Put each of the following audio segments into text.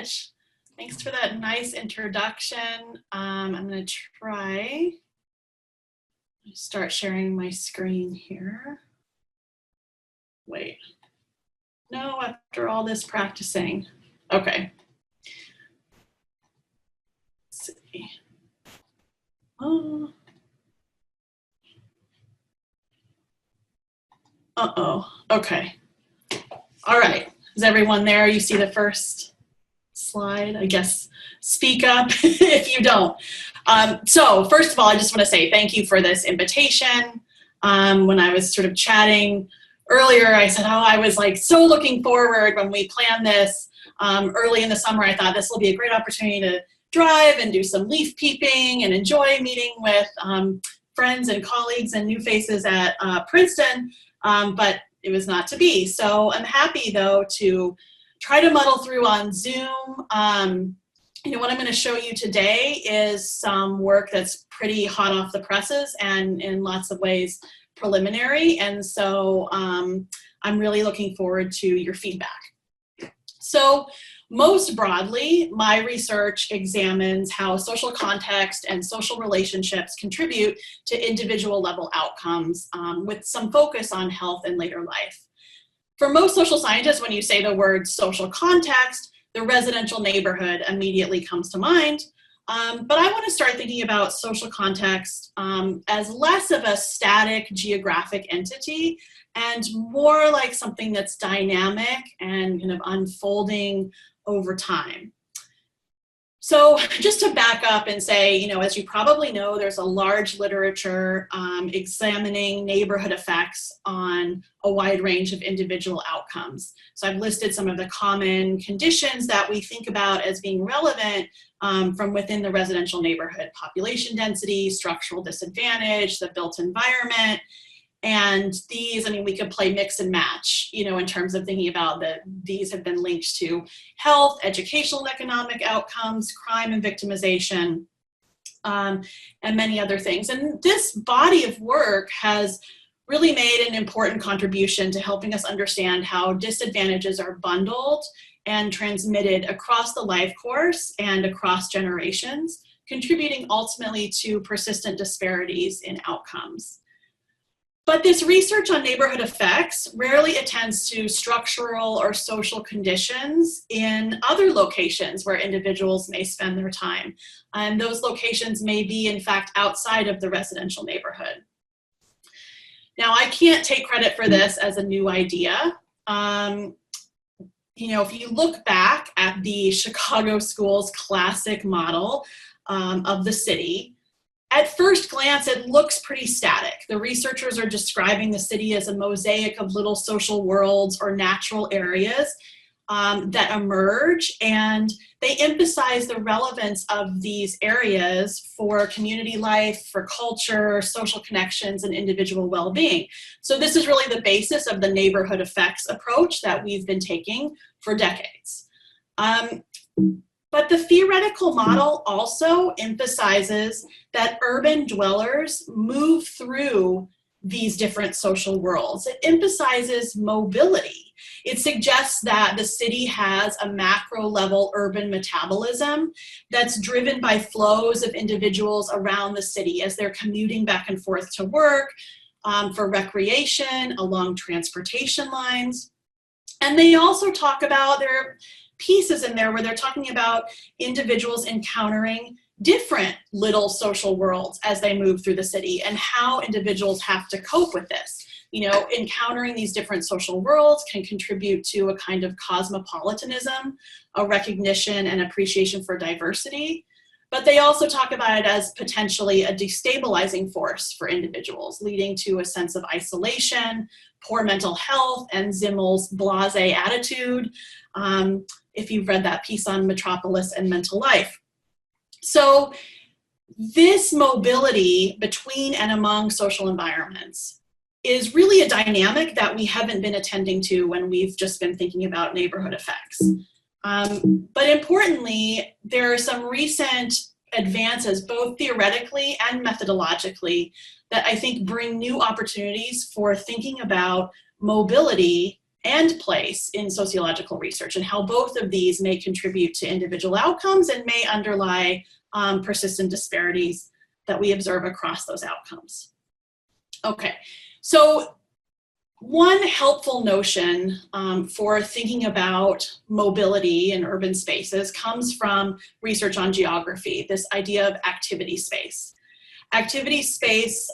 much. Thanks for that nice introduction. I'm going to try to start sharing my screen here. Wait. No, after all this practicing. Okay. Let's see. Oh. Uh-oh. Okay. All right. Is everyone there? You see the first slide? I guess speak up if you don't. So first of all, I just want to say thank you for this invitation. When I was sort of chatting earlier, I said, oh, I was like so looking forward when we planned this early in the summer. I thought this will be a great opportunity to drive and do some leaf peeping and enjoy meeting with friends and colleagues and new faces at Princeton, but it was not to be. So I'm happy though to try to muddle through on Zoom. You know, what I'm going to show you today is some work that's pretty hot off the presses and in lots of ways preliminary. And so I'm really looking forward to your feedback. So most broadly, my research examines how social context and social relationships contribute to individual level outcomes with some focus on health in later life. For most social scientists, when you say the word social context, the residential neighborhood immediately comes to mind. But I want to start thinking about social context as less of a static geographic entity and more like something that's dynamic and kind of unfolding over time. So just to back up and say, you know, as you probably know, there's a large literature examining neighborhood effects on a wide range of individual outcomes. So I've listed some of the common conditions that we think about as being relevant from within the residential neighborhood: population density, structural disadvantage, the built environment. And these, I mean, we could play mix and match, you know, in terms of thinking about that these have been linked to health, educational and economic outcomes, crime and victimization, and many other things. And this body of work has really made an important contribution to helping us understand how disadvantages are bundled and transmitted across the life course and across generations, contributing ultimately to persistent disparities in outcomes. But this research on neighborhood effects rarely attends to structural or social conditions in other locations where individuals may spend their time. And those locations may be, in fact, outside of the residential neighborhood. Now, I can't take credit for this as a new idea. You know, if you look back at the Chicago schools classic model of the city, at first glance, it looks pretty static. The researchers are describing the city as a mosaic of little social worlds or natural areas that emerge, and they emphasize the relevance of these areas for community life, for culture, social connections, and individual well-being. So this is really the basis of the neighborhood effects approach that we've been taking for decades. But the theoretical model also emphasizes that urban dwellers move through these different social worlds. It emphasizes mobility. It suggests that the city has a macro level urban metabolism that's driven by flows of individuals around the city as they're commuting back and forth to work, for recreation, along transportation lines. And they also talk about their pieces in there where they're talking about individuals encountering different little social worlds as they move through the city and how individuals have to cope with this. You know, encountering these different social worlds can contribute to a kind of cosmopolitanism, a recognition and appreciation for diversity. But they also talk about it as potentially a destabilizing force for individuals, leading to a sense of isolation, poor mental health, and Zimmel's blasé attitude, if you've read that piece on Metropolis and mental life. So this mobility between and among social environments is really a dynamic that we haven't been attending to when we've just been thinking about neighborhood effects. But importantly, there are some recent advances, both theoretically and methodologically, that I think bring new opportunities for thinking about mobility and place in sociological research, and how both of these may contribute to individual outcomes and may underlie persistent disparities that we observe across those outcomes. Okay, so one helpful notion for thinking about mobility in urban spaces comes from research on geography, this idea of activity space. Activity space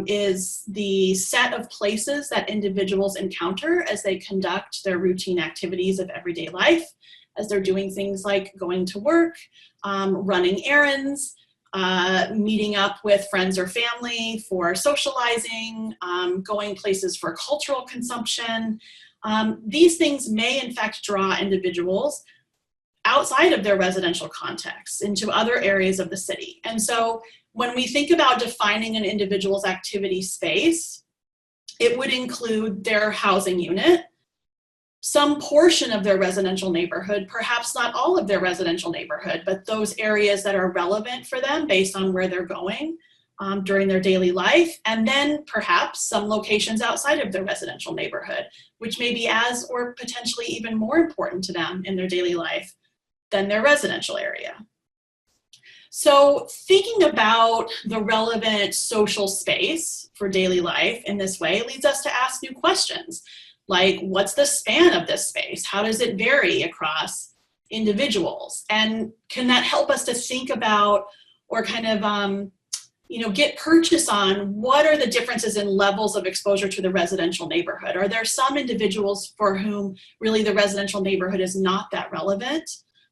is the set of places that individuals encounter as they conduct their routine activities of everyday life, as they're doing things like going to work, running errands, meeting up with friends or family for socializing, going places for cultural consumption. These things may in fact draw individuals outside of their residential context into other areas of the city. And so when we think about defining an individual's activity space, it would include their housing unit, some portion of their residential neighborhood, perhaps not all of their residential neighborhood, but those areas that are relevant for them based on where they're going during their daily life, and then perhaps some locations outside of their residential neighborhood, which may be as or potentially even more important to them in their daily life than their residential area. So thinking about the relevant social space for daily life in this way leads us to ask new questions, like what's the span of this space? How does it vary across individuals? And can that help us to think about or kind of get purchase on what are the differences in levels of exposure to the residential neighborhood? Are there some individuals for whom really the residential neighborhood is not that relevant?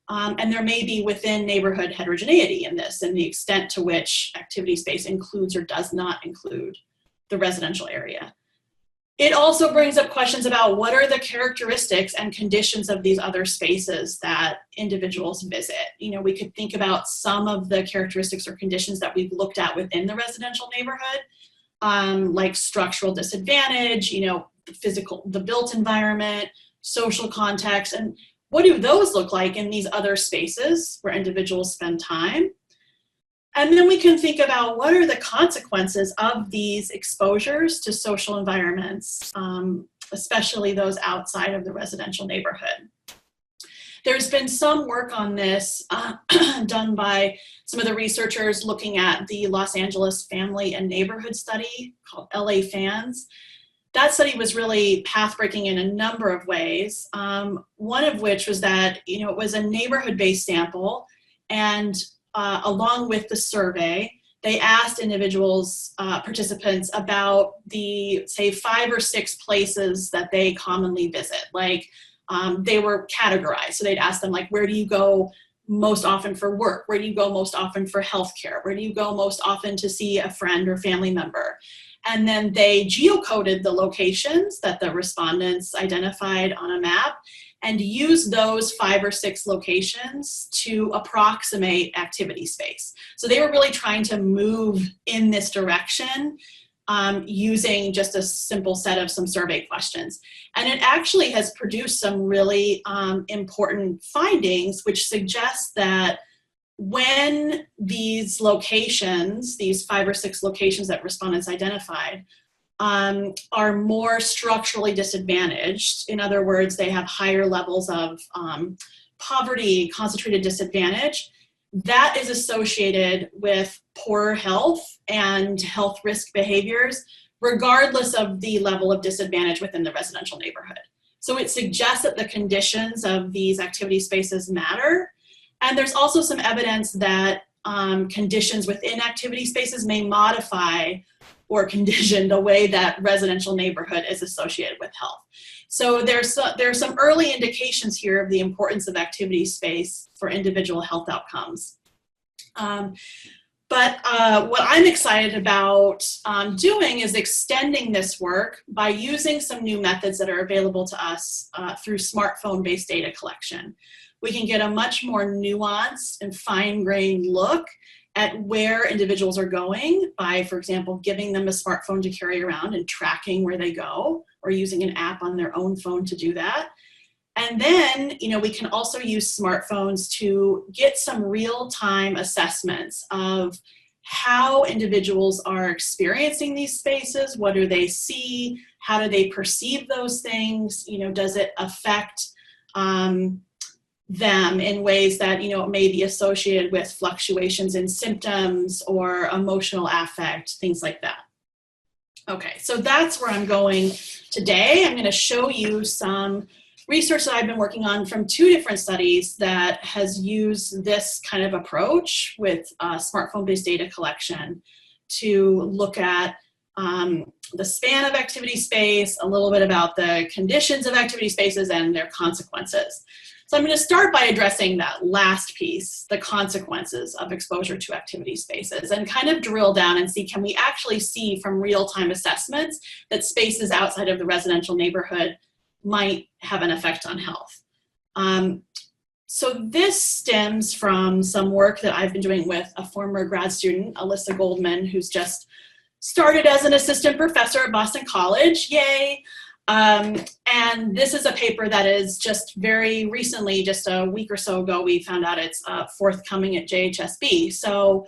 And there may be within neighborhood heterogeneity in this, and the extent to which activity space includes or does not include the residential area. It also brings up questions about what are the characteristics and conditions of these other spaces that individuals visit. We could think about some of the characteristics or conditions that we've looked at within the residential neighborhood, like structural disadvantage, the built environment, social context, and what do those look like in these other spaces where individuals spend time? And then we can think about what are the consequences of these exposures to social environments, especially those outside of the residential neighborhood. There's been some work on this done by some of the researchers looking at the Los Angeles Family and Neighborhood Study called LA FANS. That study was really path-breaking in a number of ways. One of which was that, it was a neighborhood-based sample, and along with the survey, they asked individuals, participants, about the, say, 5 or 6 places that they commonly visit. Like, they were categorized. So they'd ask them, like, where do you go most often for work? Where do you go most often for healthcare? Where do you go most often to see a friend or family member? And then they geocoded the locations that the respondents identified on a map and used those 5 or 6 locations to approximate activity space. So they were really trying to move in this direction using just a simple set of some survey questions. And it actually has produced some really important findings, which suggest that when these locations, these 5 or 6 locations that respondents identified, are more structurally disadvantaged, in other words, they have higher levels of poverty, concentrated disadvantage, that is associated with poorer health and health risk behaviors, regardless of the level of disadvantage within the residential neighborhood. So it suggests that the conditions of these activity spaces matter. And there's also some evidence that conditions within activity spaces may modify or condition the way that residential neighborhood is associated with health. So there's some early indications here of the importance of activity space for individual health outcomes. But what I'm excited about doing is extending this work by using some new methods that are available to us through smartphone-based data collection. We can get a much more nuanced and fine-grained look at where individuals are going by, for example, giving them a smartphone to carry around and tracking where they go, or using an app on their own phone to do that. And then, we can also use smartphones to get some real-time assessments of how individuals are experiencing these spaces, what do they see, How do they perceive those things? You know, does it affect them in ways that, you know, may be associated with fluctuations in symptoms or emotional affect, things like that. Okay, so that's where I'm going today. I'm going to show you some research that I've been working on from 2 different studies that has used this kind of approach with smartphone-based data collection to look at the span of activity space, a little bit about the conditions of activity spaces and their consequences. So I'm going to start by addressing that last piece, the consequences of exposure to activity spaces, and kind of drill down and see, can we actually see from real-time assessments that spaces outside of the residential neighborhood might have an effect on health. So this stems from some work that I've been doing with a former grad student, Alyssa Goldman, who's just started as an assistant professor at Boston College, yay. And this is a paper that is just very recently, just a week or so ago, we found out it's forthcoming at JHSB. So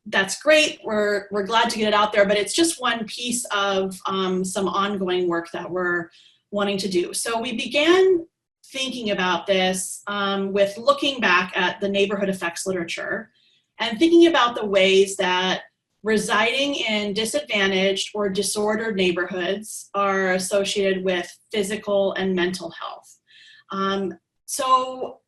that's great, we're glad to get it out there, but it's just one piece of some ongoing work that we're wanting to do. So we began thinking about this with looking back at the neighborhood effects literature and thinking about the ways that residing in disadvantaged or disordered neighborhoods are associated with physical and mental health. So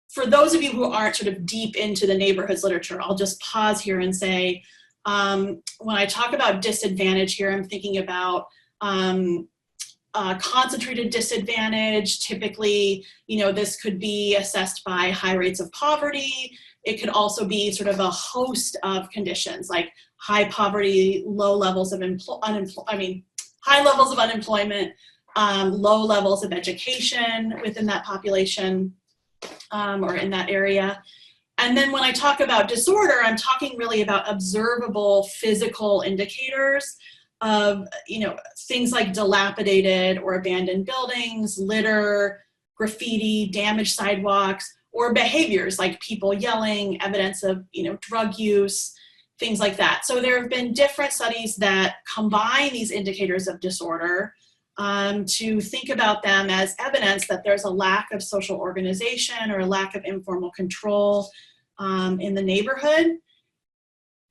for those of you who aren't sort of deep into the neighborhoods literature, I'll just pause here and say, when I talk about disadvantage here, I'm thinking about concentrated disadvantage. Typically, you know, this could be assessed by high rates of poverty. It could also be sort of a host of conditions like high poverty, low levels of high levels of unemployment, low levels of education within that population or in that area. And then when I talk about disorder, I'm talking really about observable physical indicators of, you know, things like dilapidated or abandoned buildings, litter, graffiti, damaged sidewalks, or behaviors like people yelling, evidence of, you know, drug use, things like that. So there have been different studies that combine these indicators of disorder to think about them as evidence that there's a lack of social organization or a lack of informal control in the neighborhood.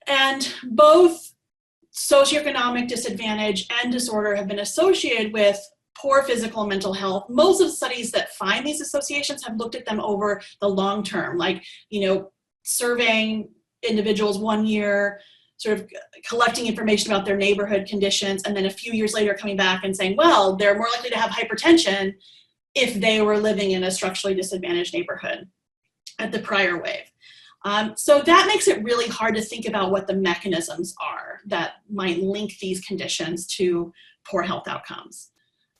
And both socioeconomic disadvantage and disorder have been associated with poor physical and mental health. Most of the studies that find these associations have looked at them over the long term, like, you know, surveying individuals 1 year, sort of collecting information about their neighborhood conditions, and then a few years later coming back and saying, well, they're more likely to have hypertension if they were living in a structurally disadvantaged neighborhood at the prior wave. So that makes it really hard to think about what the mechanisms are that might link these conditions to poor health outcomes.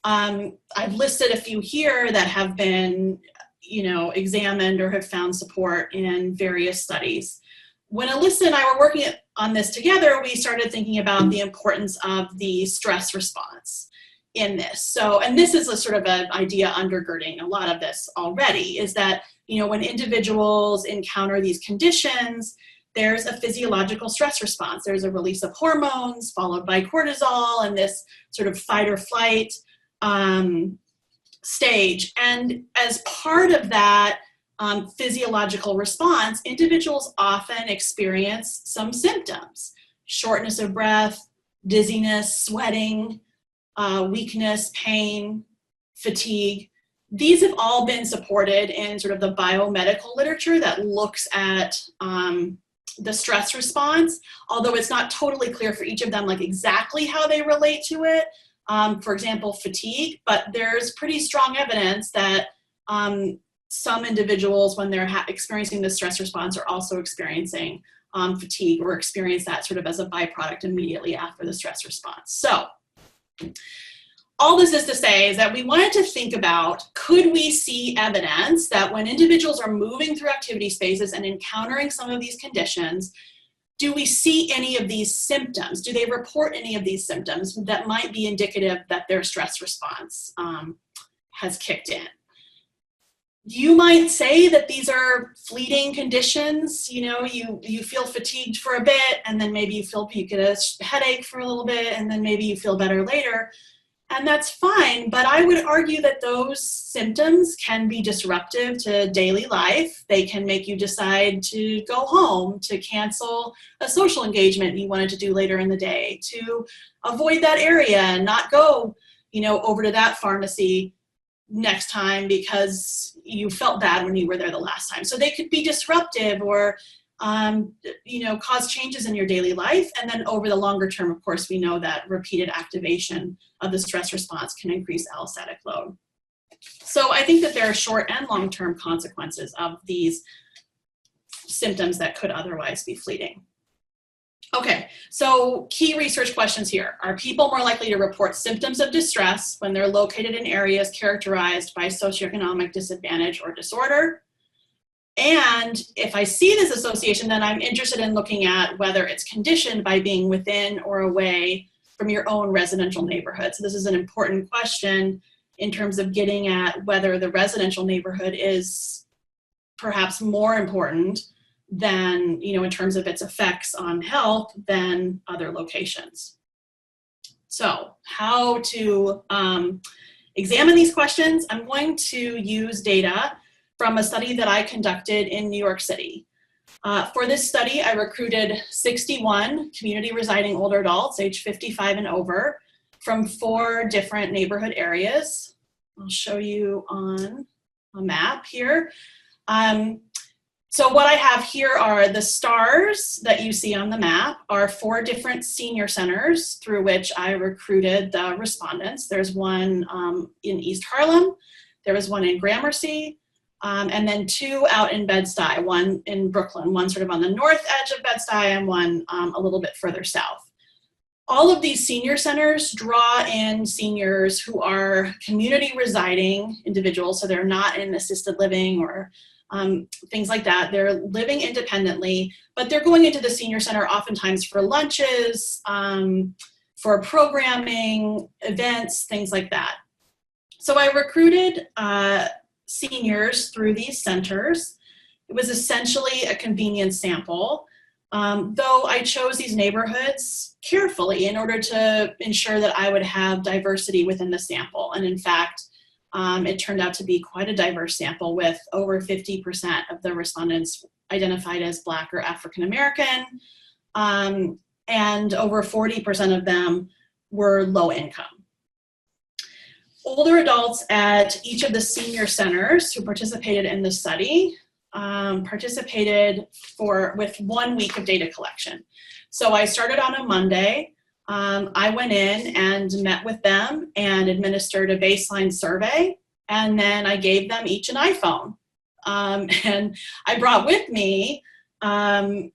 I've listed a few here that have been, you know, examined or have found support in various studies. When Alyssa and I were working on this together, we started thinking about the importance of the stress response in this. So, and this is a sort of an idea undergirding a lot of this already, is that, you know, when individuals encounter these conditions, there's a physiological stress response. There's a release of hormones followed by cortisol and this sort of fight or flight stage. And as part of that physiological response, individuals often experience some symptoms: shortness of breath, dizziness, sweating, weakness, pain, fatigue. These have all been supported in sort of the biomedical literature that looks at the stress response, although it's not totally clear for each of them like exactly how they relate to it. For example, fatigue, but there's pretty strong evidence that some individuals, when they're experiencing the stress response, are also experiencing fatigue or experience that sort of as a byproduct immediately after the stress response. So all this is to say is that we wanted to think about, could we see evidence that when individuals are moving through activity spaces and encountering some of these conditions, do we see any of these symptoms? Do they report any of these symptoms that might be indicative that their stress response has kicked in? You might say that these are fleeting conditions. You know, you feel fatigued for a bit, and then maybe you get a headache for a little bit, and then maybe you feel better later. And that's fine, but I would argue that those symptoms can be disruptive to daily life. They can make you decide to go home, to cancel a social engagement you wanted to do later in the day, to avoid that area and not go, you know, over to that pharmacy next time because you felt bad when you were there the last time. So they could be disruptive or you know, cause changes in your daily life. And then over the longer term, of course, we know that repeated activation of the stress response can increase allostatic load. So I think that there are short and long-term consequences of these symptoms that could otherwise be fleeting. Okay, so key research questions here. Are people more likely to report symptoms of distress when they're located in areas characterized by socioeconomic disadvantage or disorder? And if I see this association, then I'm interested in looking at whether it's conditioned by being within or away from your own residential neighborhood. So this is an important question in terms of getting at whether the residential neighborhood is perhaps more important than, you know, in terms of its effects on health than other locations. So how to examine these questions? I'm going to use data from a study that I conducted in New York City. For this study, I recruited 61 community residing older adults, age 55 and over, from 4 different neighborhood areas. I'll show you on a map here. So what I have here are the stars that you see on the map are 4 different senior centers through which I recruited the respondents. There's one in East Harlem, there was one in Gramercy, and then 2 out in Bed-Stuy, one in Brooklyn, one sort of on the north edge of Bed-Stuy and one a little bit further south. All of these senior centers draw in seniors who are community residing individuals, so they're not in assisted living or things like that. They're living independently, but they're going into the senior center oftentimes for lunches, for programming, events, things like that. So I recruited seniors through these centers. It was essentially a convenience sample, though I chose these neighborhoods carefully in order to ensure that I would have diversity within the sample. And in fact, it turned out to be quite a diverse sample with over 50% of the respondents identified as Black or African American, and over 40% of them were low income. Older adults at each of the senior centers who participated in the study participated with 1 week of data collection. So I started on a Monday. I went in and met with them and administered a baseline survey, and then I gave them each an iPhone. And I brought with me a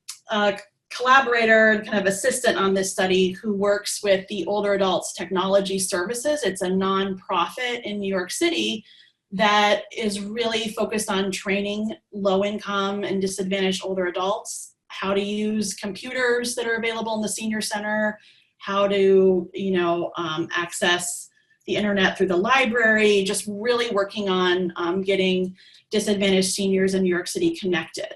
collaborator, kind of assistant on this study who works with the Older Adults Technology Services. It's a nonprofit in New York City that is really focused on training low-income and disadvantaged older adults how to use computers that are available in the senior center, how to, you know, access the internet through the library, just really working on getting disadvantaged seniors in New York City connected.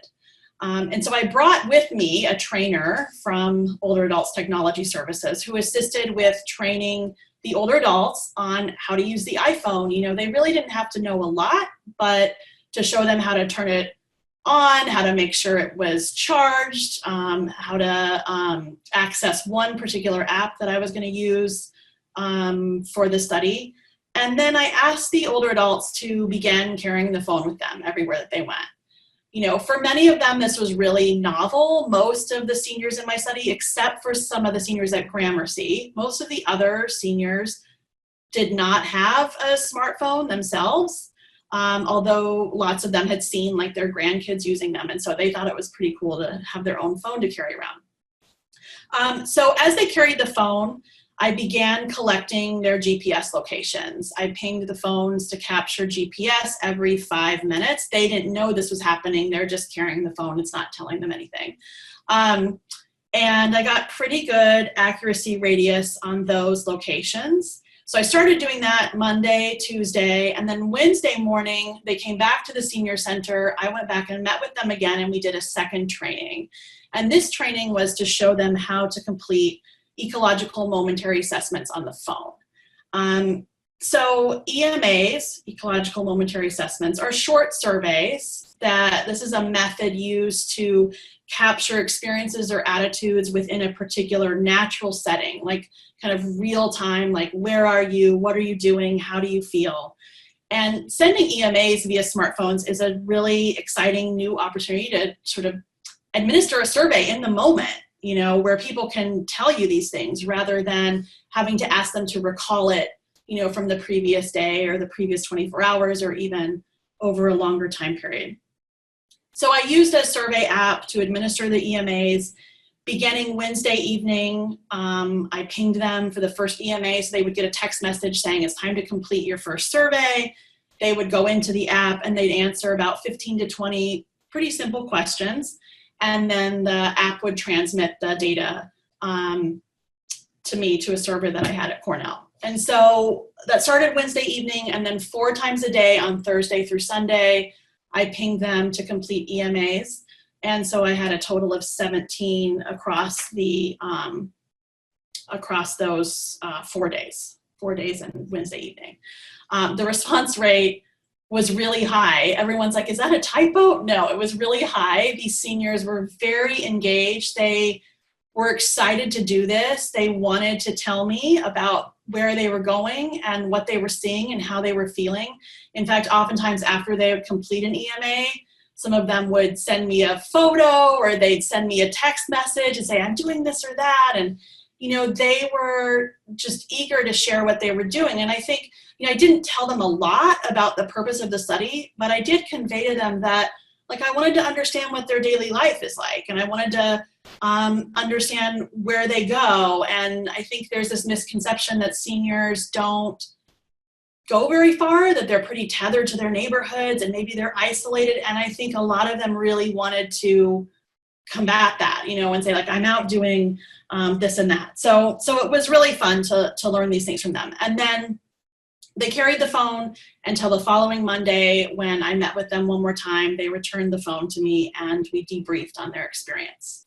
And so I brought with me a trainer from Older Adults Technology Services who assisted with training the older adults on how to use the iPhone. You know, they really didn't have to know a lot, but to show them how to turn it on, how to make sure it was charged, how to access one particular app that I was going to use for the study. And then I asked the older adults to begin carrying the phone with them everywhere that they went. You know, for many of them, this was really novel. Most of the seniors in my study, except for some of the seniors at Gramercy, most of the other seniors did not have a smartphone themselves, although lots of them had seen like their grandkids using them. And so they thought it was pretty cool to have their own phone to carry around. So as they carried the phone, I began collecting their GPS locations. I pinged the phones to capture GPS every 5 minutes. They didn't know this was happening. They're just carrying the phone. It's not telling them anything. And I got pretty good accuracy radius on those locations. So I started doing that Monday, Tuesday, and then Wednesday morning, they came back to the senior center. I went back and met with them again, and we did a second training. And this training was to show them how to complete ecological momentary assessments on the phone. So EMAs, ecological momentary assessments, are short surveys that this is a method used to capture experiences or attitudes within a particular natural setting, like kind of real time, like where are you, what are you doing, how do you feel? And sending EMAs via smartphones is a really exciting new opportunity to sort of administer a survey in the moment, you know, where people can tell you these things rather than having to ask them to recall it, you know, from the previous day or the previous 24 hours or even over a longer time period. So I used a survey app to administer the EMAs. Beginning Wednesday evening, I pinged them for the first EMA, so they would get a text message saying it's time to complete your first survey. They would go into the app and they'd answer about 15 to 20 pretty simple questions, and then the app would transmit the data to me, to a server that I had at Cornell. And so that started Wednesday evening, and then 4 times a day on Thursday through Sunday, I pinged them to complete EMAs. And so I had a total of 17 across the across those 4 days and Wednesday evening. The response rate was really high. Everyone's like, is that a typo? No, it was really high. These seniors were very engaged. They were excited to do this. They wanted to tell me about where they were going and what they were seeing and how they were feeling. In fact, oftentimes after they would complete an EMA, some of them would send me a photo or they'd send me a text message and say, I'm doing this or that. And, you know, they were just eager to share what they were doing. And I think, you know, I didn't tell them a lot about the purpose of the study, but I did convey to them that, like, I wanted to understand what their daily life is like. And I wanted to understand where they go. And I think there's this misconception that seniors don't go very far, that they're pretty tethered to their neighborhoods and maybe they're isolated. And I think a lot of them really wanted to combat that, you know, and say, like, I'm out doing this and that. So it was really fun to learn these things from them. And then they carried the phone until the following Monday when I met with them one more time. They returned the phone to me and we debriefed on their experience.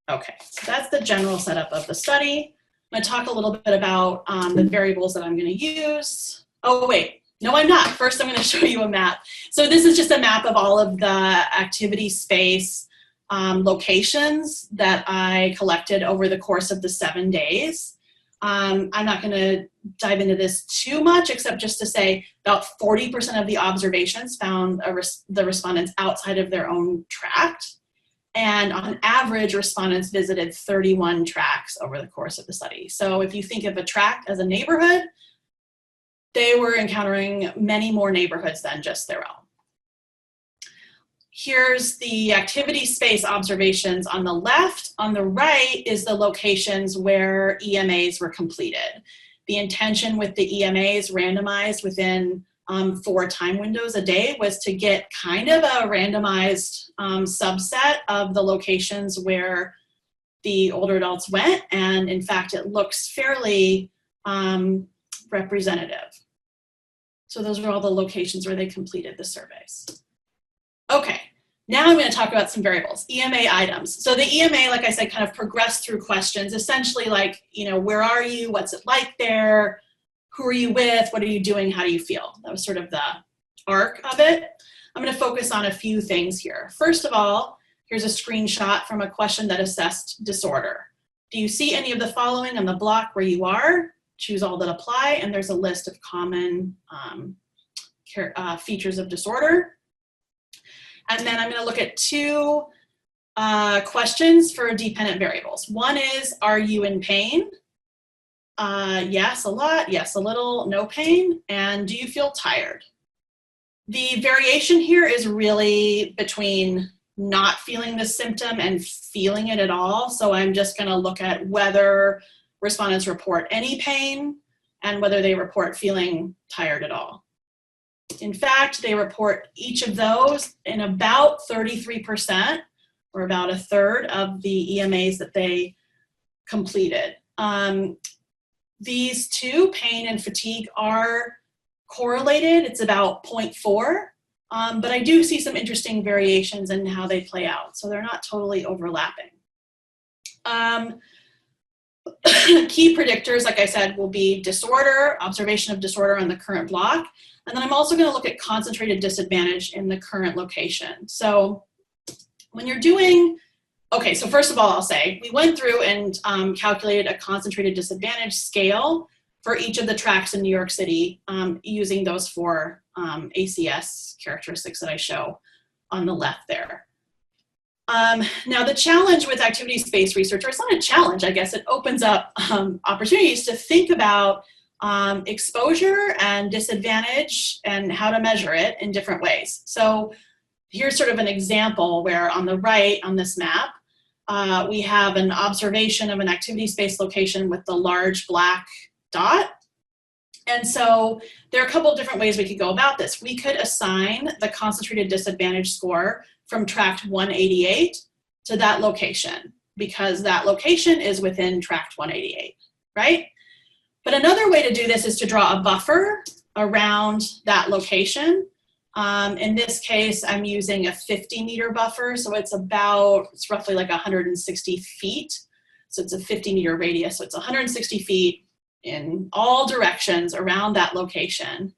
Okay, so that's the general setup of the study. I'm going to talk a little bit about the variables that I'm going to use. Oh, wait, no, I'm not. First, I'm going to show you a map. So this is just a map of all of the activity space locations that I collected over the course of the 7 days. I'm not going to dive into this too much, except just to say about 40% of the observations found the respondents outside of their own tract. And on average, respondents visited 31 tracts over the course of the study. So if you think of a tract as a neighborhood, they were encountering many more neighborhoods than just their own. Here's the activity space observations on the left. On the right is the locations where EMAs were completed. The intention with the EMAs randomized within 4 time windows a day was to get kind of a randomized subset of the locations where the older adults went. And in fact, it looks fairly representative. So those are all the locations where they completed the surveys. Okay, now I'm going to talk about some variables, EMA items. So the EMA, like I said, kind of progressed through questions, essentially like, you know, where are you? What's it like there? Who are you with? What are you doing? How do you feel? That was sort of the arc of it. I'm going to focus on a few things here. First of all, here's a screenshot from a question that assessed disorder. Do you see any of the following on the block where you are? Choose all that apply, and there's a list of common features of disorder. And then I'm going to look at 2 questions for dependent variables. One is, are you in pain? Yes, a lot. Yes, a little. No pain. And do you feel tired? The variation here is really between not feeling the symptom and feeling it at all. So I'm just going to look at whether respondents report any pain and whether they report feeling tired at all. In fact, they report each of those in about 33%, or about 1/3 of the EMAs that they completed. these two, pain and fatigue, are correlated. It's about 0.4, but I do see some interesting variations in how they play out, so they're not totally overlapping. Key predictors, like I said, will be disorder, observation of disorder on the current block, and then I'm also going to look at concentrated disadvantage in the current location. So when you're doing, okay, so first of all, I'll say, we went through and calculated a concentrated disadvantage scale for each of the tracks in New York City using those four ACS characteristics that I show on the left there. Now the challenge with activity-based research, or it's not a challenge, I guess, it opens up opportunities to think about exposure and disadvantage and how to measure it in different ways. So here's sort of an example where on the right on this map, we have an observation of an activity-based location with the large black dot. And so there are a couple of different ways we could go about this. We could assign the concentrated disadvantage score from tract 188 to that location, because that location is within tract 188, right? But another way to do this is to draw a buffer around that location. In this case, I'm using a 50-meter buffer, so it's roughly like 160 feet. So it's a 50-meter radius, so it's 160 feet in all directions around that location.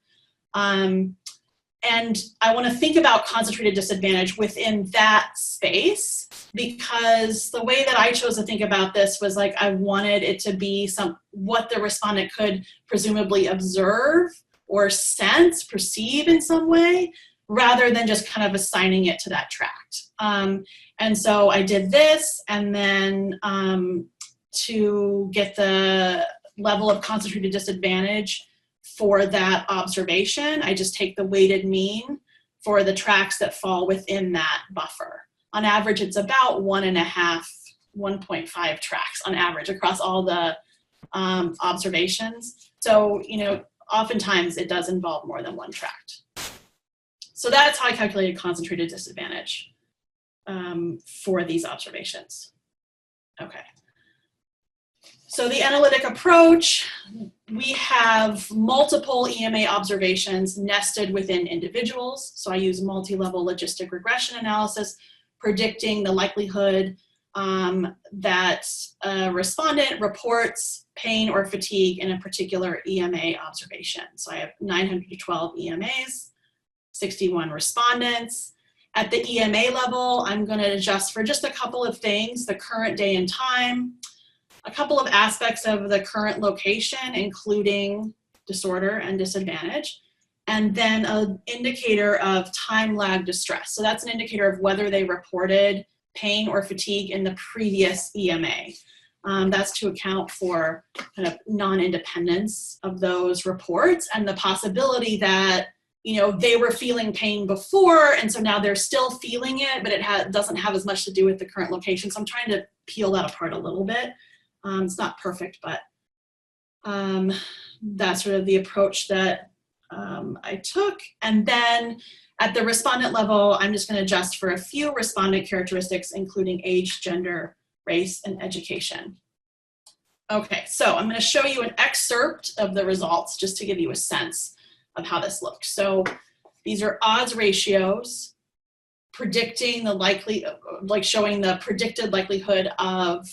And I want to think about concentrated disadvantage within that space, because the way that I chose to think about this was like I wanted it to be what the respondent could presumably observe or sense, perceive in some way, rather than just kind of assigning it to that tract. And so I did this, and then to get the level of concentrated disadvantage for that observation, I just take the weighted mean for the tracts that fall within that buffer. On average, it's about 1.5 tracts on average across all the observations. So, you know, oftentimes it does involve more than one tract. So that's how I calculated concentrated disadvantage for these observations. Okay. So the analytic approach, we have multiple EMA observations nested within individuals. So I use multi-level logistic regression analysis, predicting the likelihood that a respondent reports pain or fatigue in a particular EMA observation. So I have 912 EMAs, 61 respondents. At the EMA level, I'm going to adjust for just a couple of things: the current day and time, a couple of aspects of the current location, including disorder and disadvantage, and then an indicator of time lag distress. So that's an indicator of whether they reported pain or fatigue in the previous EMA. That's to account for kind of non-independence of those reports and the possibility that, you know, they were feeling pain before, and so now they're still feeling it, but it doesn't have as much to do with the current location. So I'm trying to peel that apart a little bit. It's not perfect, but that's sort of the approach that I took. And then at the respondent level, I'm just going to adjust for a few respondent characteristics, including age, gender, race, and education. Okay, so I'm going to show you an excerpt of the results just to give you a sense of how this looks. So these are odds ratios predicting the showing the predicted likelihood of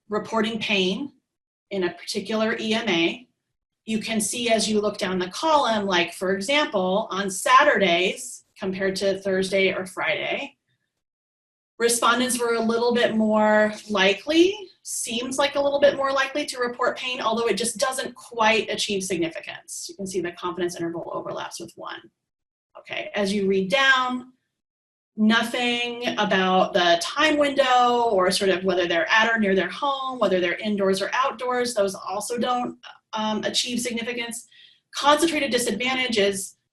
reporting pain in a particular EMA. You can see as you look down the column, like for example, on Saturdays compared to Thursday or Friday, respondents were a little bit more likely, seems like a little bit more likely to report pain, although it just doesn't quite achieve significance. You can see the confidence interval overlaps with 1. Okay, as you read down, nothing about the time window or sort of whether they're at or near their home, whether they're indoors or outdoors, those also don't achieve significance. Concentrated disadvantage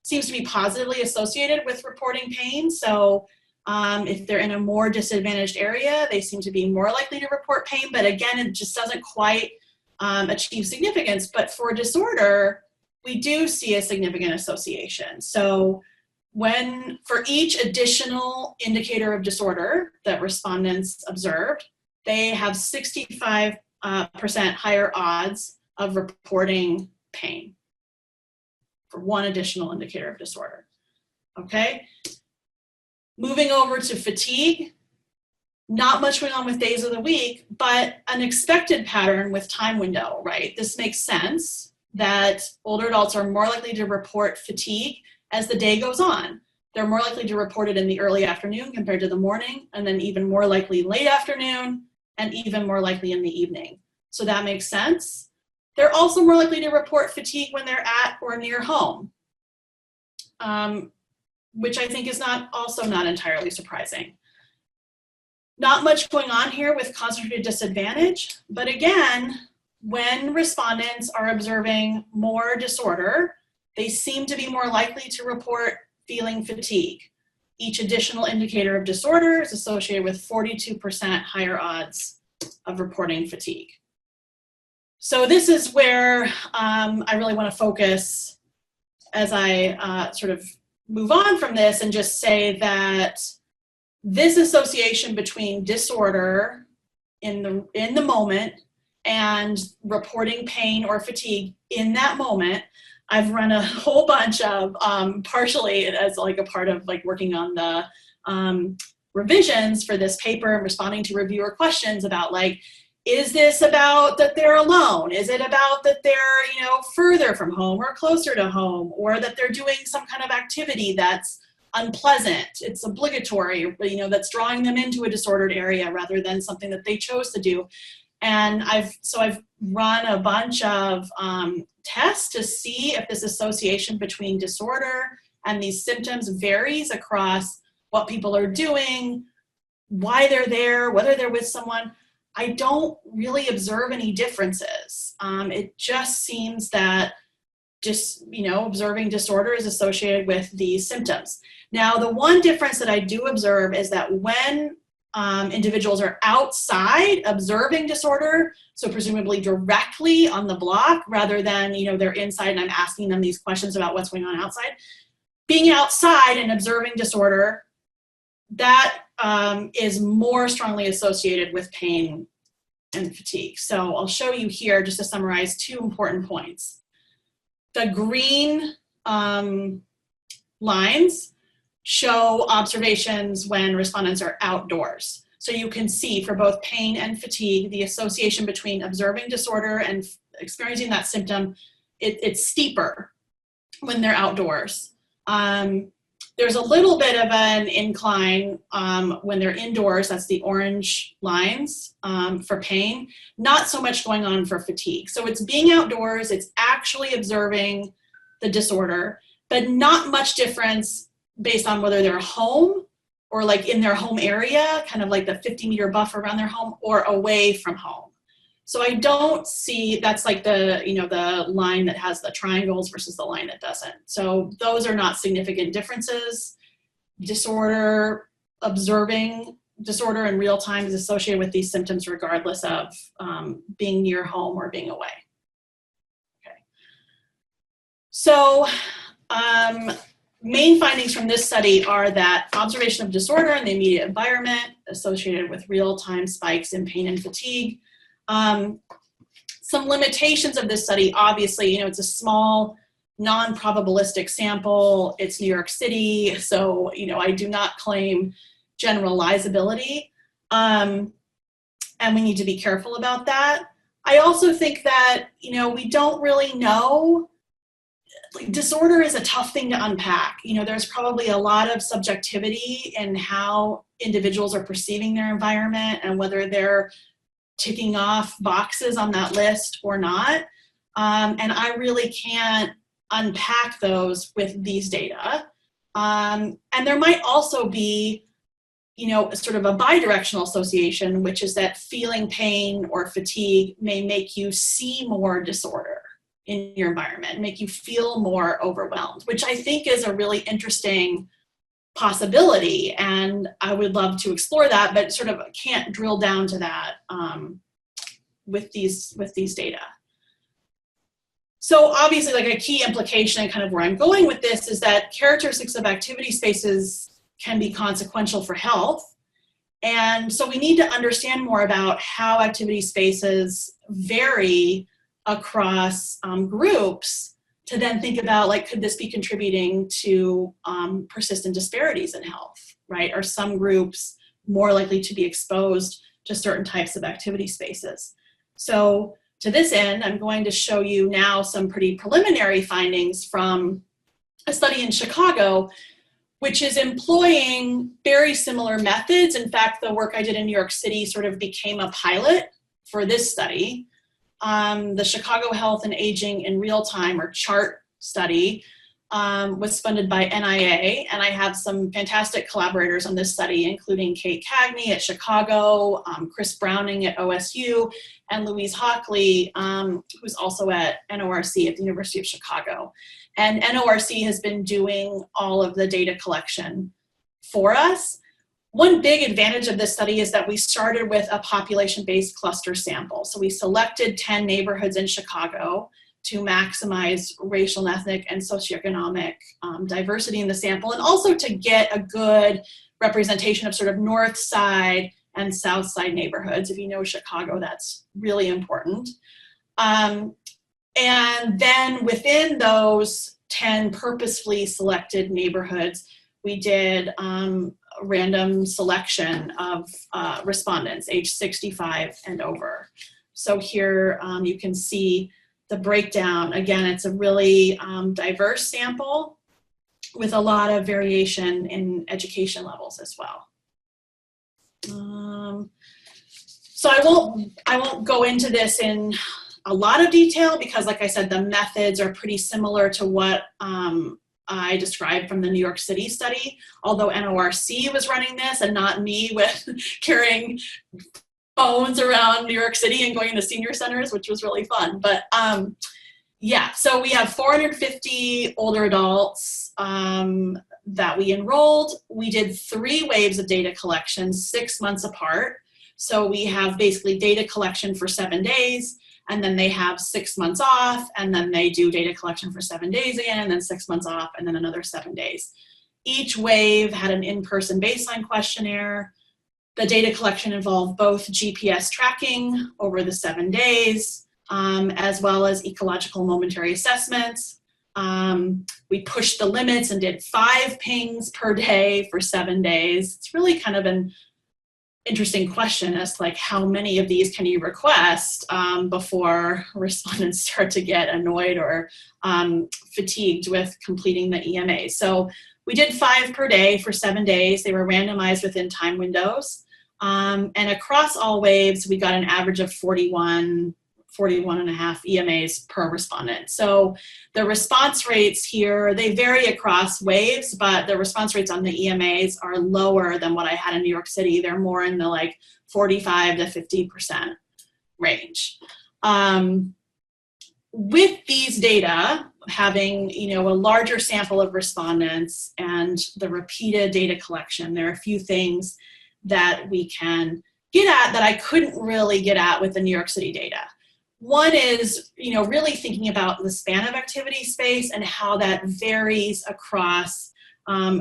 seems to be positively associated with reporting pain. So if they're in a more disadvantaged area, they seem to be more likely to report pain, but again, it just doesn't quite achieve significance. But for disorder, we do see a significant association. So for each additional indicator of disorder that respondents observed, they have 65 higher odds of reporting pain for one additional indicator of disorder. Okay, moving over to fatigue. Not much going on with days of the week, but an expected pattern with time window, right? This makes sense that older adults are more likely to report fatigue as the day goes on. They're more likely to report it in the early afternoon compared to the morning, and then even more likely late afternoon, and even more likely in the evening. So that makes sense. They're also more likely to report fatigue when they're at or near home, which I think is also not entirely surprising. Not much going on here with concentrated disadvantage, but again, when respondents are observing more disorder, they seem to be more likely to report feeling fatigue. Each additional indicator of disorder is associated with 42% higher odds of reporting fatigue. So this is where I really want to focus as I sort of move on from this and just say that this association between disorder in the moment and reporting pain or fatigue in that moment, I've run a whole bunch of, partially as like a part of like working on the revisions for this paper and responding to reviewer questions about like, is this about that they're alone? Is it about that they're, you know, further from home or closer to home, or that they're doing some kind of activity that's unpleasant, it's obligatory, you know, that's drawing them into a disordered area rather than something that they chose to do. And I've run a bunch of tests to see if this association between disorder and these symptoms varies across what people are doing, why they're there, whether they're with someone. I don't really observe any differences. It just seems that just, you know, observing disorder is associated with these symptoms. Now, the one difference that I do observe is that when individuals are outside observing disorder, so presumably directly on the block, rather than, you know, they're inside and I'm asking them these questions about what's going on outside, being outside and observing disorder, that is more strongly associated with pain and fatigue. So I'll show you here, just to summarize, two important points. The green lines show observations when respondents are outdoors. So you can see for both pain and fatigue, the association between observing disorder and experiencing that symptom, it's steeper when they're outdoors. There's a little bit of an incline when they're indoors, that's the orange lines for pain, not so much going on for fatigue. So it's being outdoors, it's actually observing the disorder, but not much difference based on whether they're home or like in their home area, kind of like the 50-meter buffer around their home, or away from home. So I don't see, that's like the, you know, the line that has the triangles versus the line that doesn't. So those are not significant differences. Disorder, observing disorder in real time is associated with these symptoms regardless of being near home or being away. Okay. So main findings from this study are that observation of disorder in the immediate environment associated with real-time spikes in pain and fatigue. Some limitations of this study, obviously, you know, it's a small, non-probabilistic sample. It's New York City, so, you know, I do not claim generalizability, and we need to be careful about that. I also think that, you know, we don't really know. Like, disorder is a tough thing to unpack. You know, there's probably a lot of subjectivity in how individuals are perceiving their environment and whether they're ticking off boxes on that list or not. And I really can't unpack those with these data. And there might also be, you know, sort of a bidirectional association, which is that feeling pain or fatigue may make you see more disorder in your environment, make you feel more overwhelmed, which I think is a really interesting possibility. And I would love to explore that, but sort of can't drill down to that with these data. So obviously, like, a key implication and kind of where I'm going with this is that characteristics of activity spaces can be consequential for health. And so we need to understand more about how activity spaces vary across groups to then think about, like, could this be contributing to persistent disparities in health, right? Are some groups more likely to be exposed to certain types of activity spaces? So to this end, I'm going to show you now some pretty preliminary findings from a study in Chicago, which is employing very similar methods. In fact, the work I did in New York City sort of became a pilot for this study. The Chicago Health and Aging in Real Time, or CHART study, was funded by NIA, and I have some fantastic collaborators on this study, including Kate Cagney at Chicago, Chris Browning at OSU, and Louise Hockley, who's also at NORC at the University of Chicago. And NORC has been doing all of the data collection for us. One big advantage of this study is that we started with a population-based cluster sample. So we selected 10 neighborhoods in Chicago to maximize racial and ethnic and socioeconomic diversity in the sample, and also to get a good representation of sort of north side and south side neighborhoods. If you know Chicago, that's really important. And then within those 10 purposefully selected neighborhoods, we did a random selection of respondents age 65 and over. So here you can see the breakdown. Again, it's a really diverse sample with a lot of variation in education levels as well. So I won't go into this in a lot of detail because, like I said, the methods are pretty similar to what I described from the New York City study, although NORC was running this and not me with carrying phones around New York City and going to senior centers, which was really fun. But yeah, so we have 450 older adults that we enrolled. We did 3 waves of data collection, 6 months apart. So we have basically data collection for 7 days, and then they have 6 months off, and then they do data collection for 7 days again, and then 6 months off, and then another 7 days. Each wave had an in-person baseline questionnaire. The data collection involved both GPS tracking over the 7 days, as well as ecological momentary assessments. We pushed the limits and did 5 pings per day for 7 days. It's really kind of an interesting question as to, like, how many of these can you request before respondents start to get annoyed or fatigued with completing the EMA. So we did 5 per day for 7 days. They were randomized within time windows. And across all waves, we got an average of 41 and a half EMAs per respondent. So the response rates here, they vary across waves, but the response rates on the EMAs are lower than what I had in New York City. They're more in the like 45 to 50% range. With these data, having, you know, a larger sample of respondents and the repeated data collection, there are a few things that we can get at that I couldn't really get at with the New York City data. One is, you know, really thinking about the span of activity space and how that varies across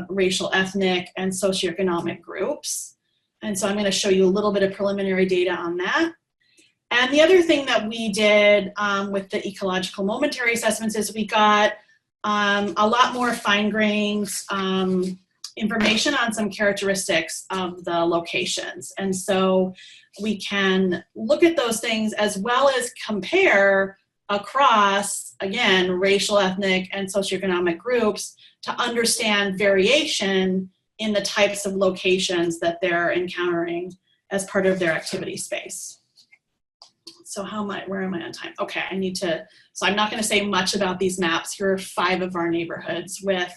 racial, ethnic, and socioeconomic groups. And so I'm going to show you a little bit of preliminary data on that. And the other thing that we did with the ecological momentary assessments is we got a lot more fine-grained information on some characteristics of the locations. And so we can look at those things as well as compare across, again, racial, ethnic, and socioeconomic groups to understand variation in the types of locations that they're encountering as part of their activity space. So where am I on time? Okay, so I'm not going to say much about these maps. Here are 5 of our neighborhoods with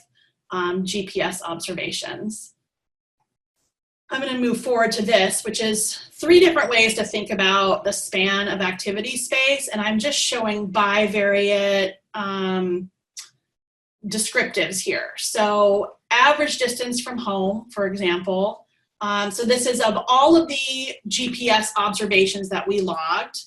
GPS observations. I'm going to move forward to this, which is 3 different ways to think about the span of activity space, and I'm just showing bivariate descriptives here. So average distance from home, for example. So this is of all of the GPS observations that we logged.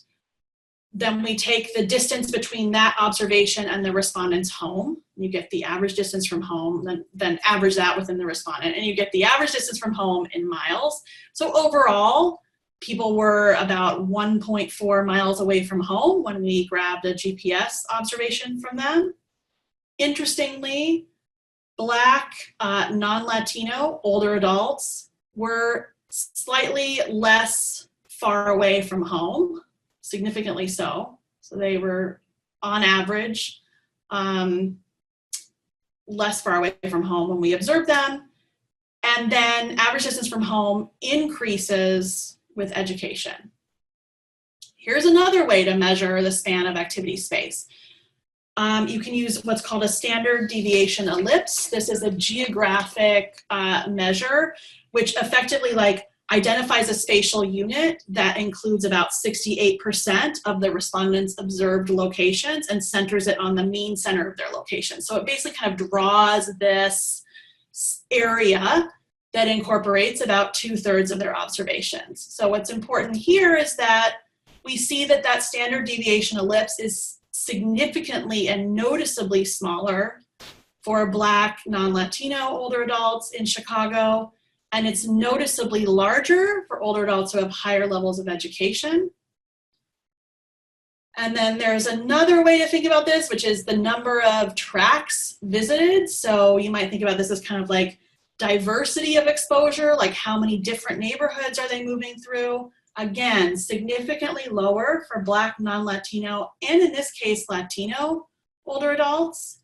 then we take the distance between that observation and the respondent's home. You get the average distance from home, then average that within the respondent, and you get the average distance from home in miles. So overall, people were about 1.4 miles away from home when we grabbed a GPS observation from them. Interestingly, Black, non-Latino, older adults were slightly less far away from home, significantly so. So they were, on average, less far away from home when we observed them. And then average distance from home increases with education. Here's another way to measure the span of activity space. You can use what's called a standard deviation ellipse. This is a geographic measure, which effectively identifies a spatial unit that includes about 68% of the respondents' observed locations and centers it on the mean center of their location. So it basically kind of draws this area that incorporates about 2/3 of their observations. So what's important here is that we see that that standard deviation ellipse is significantly and noticeably smaller for Black, non-Latino older adults in Chicago, and it's noticeably larger for older adults who have higher levels of education. And then there's another way to think about this, which is the number of tracks visited. So you might think about this as kind of like diversity of exposure, like how many different neighborhoods are they moving through? Again, significantly lower for Black, non-Latino, and in this case, Latino older adults,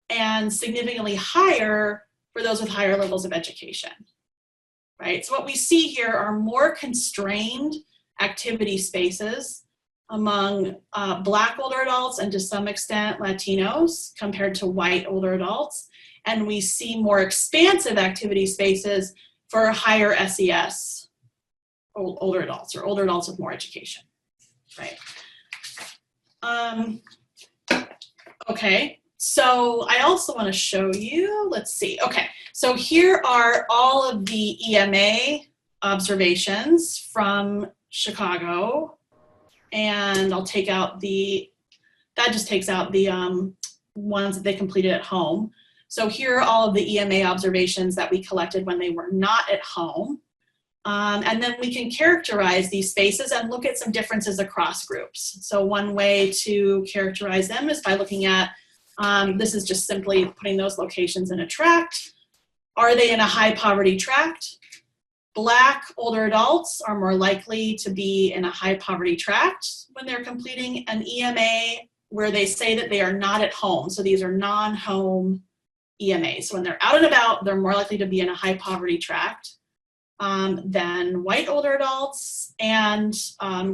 and significantly higher for those with higher levels of education, right? So what we see here are more constrained activity spaces among Black older adults and to some extent Latinos compared to white older adults. And we see more expansive activity spaces for higher SES older adults, or older adults with more education, right? Okay, so I also want to show you, let's see, okay, so here are all of the EMA observations from Chicago, and I'll take out that just takes out the ones that they completed at home. So here are all of the EMA observations that we collected when they were not at home. And then we can characterize these spaces and look at some differences across groups. So one way to characterize them is by looking at, this is just simply putting those locations in a tract. Are they in a high poverty tract? Black older adults are more likely to be in a high poverty tract when they're completing an EMA where they say that they are not at home. So these are non-home EMAs. So when they're out and about, they're more likely to be in a high poverty tract than white older adults, and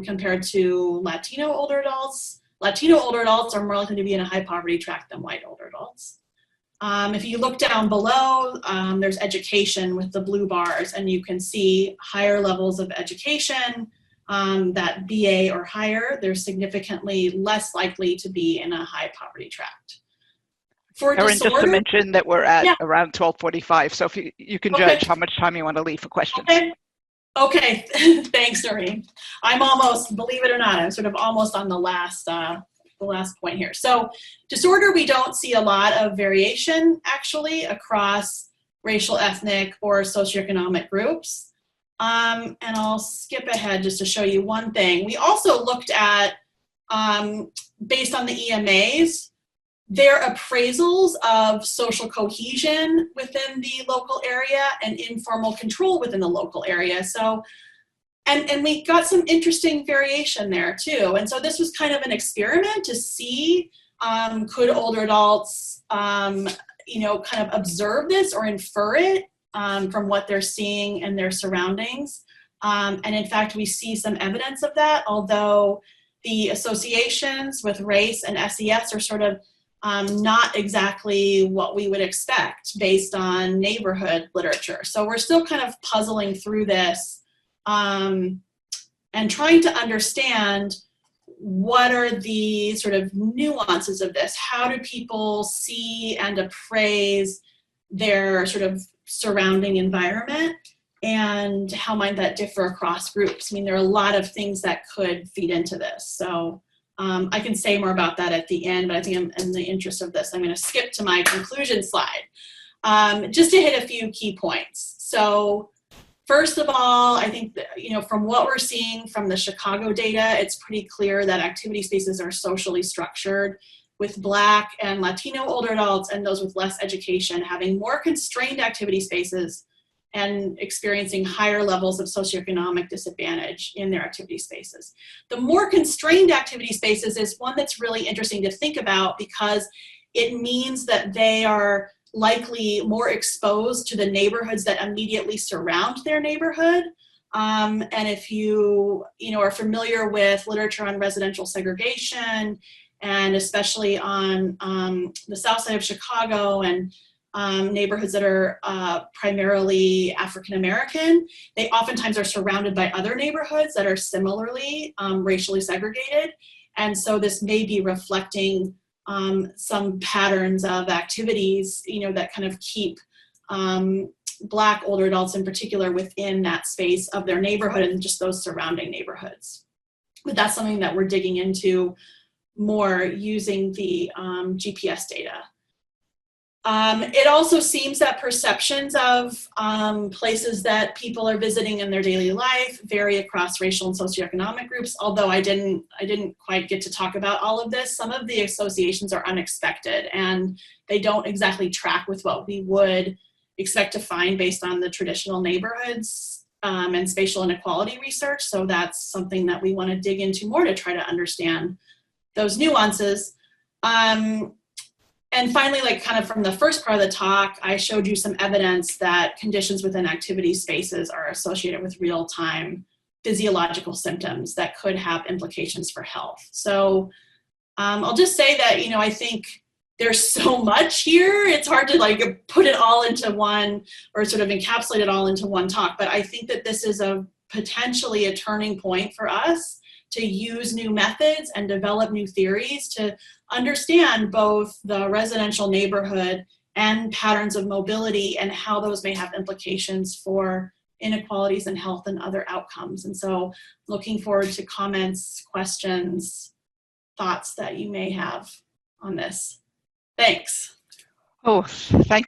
compared to Latino older adults. Latino older adults are more likely to be in a high poverty tract than white older adults. If you look down below, there's education with the blue bars, and you can see higher levels of education, that BA or higher, they're significantly less likely to be in a high poverty tract. For Erin, disorder, just to mention that we're at around 12:45, so if you can judge how much time you want to leave for questions. Okay. Thanks, Erin. I'm almost, believe it or not, I'm sort of almost on the last point here. So disorder, we don't see a lot of variation actually across racial, ethnic, or socioeconomic groups. And I'll skip ahead just to show you one thing. We also looked at, based on the EMAs, their appraisals of social cohesion within the local area and informal control within the local area. So, and we got some interesting variation there too. And so this was kind of an experiment to see, could older adults, kind of observe this or infer it from what they're seeing in their surroundings. And in fact, we see some evidence of that, although the associations with race and SES are sort of not exactly what we would expect based on neighborhood literature. So we're still kind of puzzling through this and trying to understand what are the sort of nuances of this. How do people see and appraise their sort of surrounding environment, and how might that differ across groups? I mean, there are a lot of things that could feed into this. So I can say more about that at the end, but I think in the interest of this, I'm going to skip to my conclusion slide, just to hit a few key points. So first of all, I think that, from what we're seeing from the Chicago data, it's pretty clear that activity spaces are socially structured, with Black and Latino older adults and those with less education having more constrained activity spaces and experiencing higher levels of socioeconomic disadvantage in their activity spaces. The more constrained activity spaces is one that's really interesting to think about, because it means that they are likely more exposed to the neighborhoods that immediately surround their neighborhood. And if you are familiar with literature on residential segregation, and especially on the south side of Chicago and neighborhoods that are primarily African American, they oftentimes are surrounded by other neighborhoods that are similarly racially segregated. And so this may be reflecting some patterns of activities, that kind of keep Black older adults in particular within that space of their neighborhood and just those surrounding neighborhoods. But that's something that we're digging into more using the GPS data. It also seems that perceptions of places that people are visiting in their daily life vary across racial and socioeconomic groups, although I didn't quite get to talk about all of this. Some of the associations are unexpected and they don't exactly track with what we would expect to find based on the traditional neighborhoods and spatial inequality research. So that's something that we want to dig into more to try to understand those nuances. And finally, kind of from the first part of the talk, I showed you some evidence that conditions within activity spaces are associated with real-time physiological symptoms that could have implications for health. So I'll just say that, I think there's so much here. It's hard to put it all into one, or sort of encapsulate it all into one talk, but I think that this is potentially a turning point for us to use new methods and develop new theories to understand both the residential neighborhood and patterns of mobility and how those may have implications for inequalities in health and other outcomes. And so looking forward to comments, questions, thoughts that you may have on this. Thanks. Oh, thank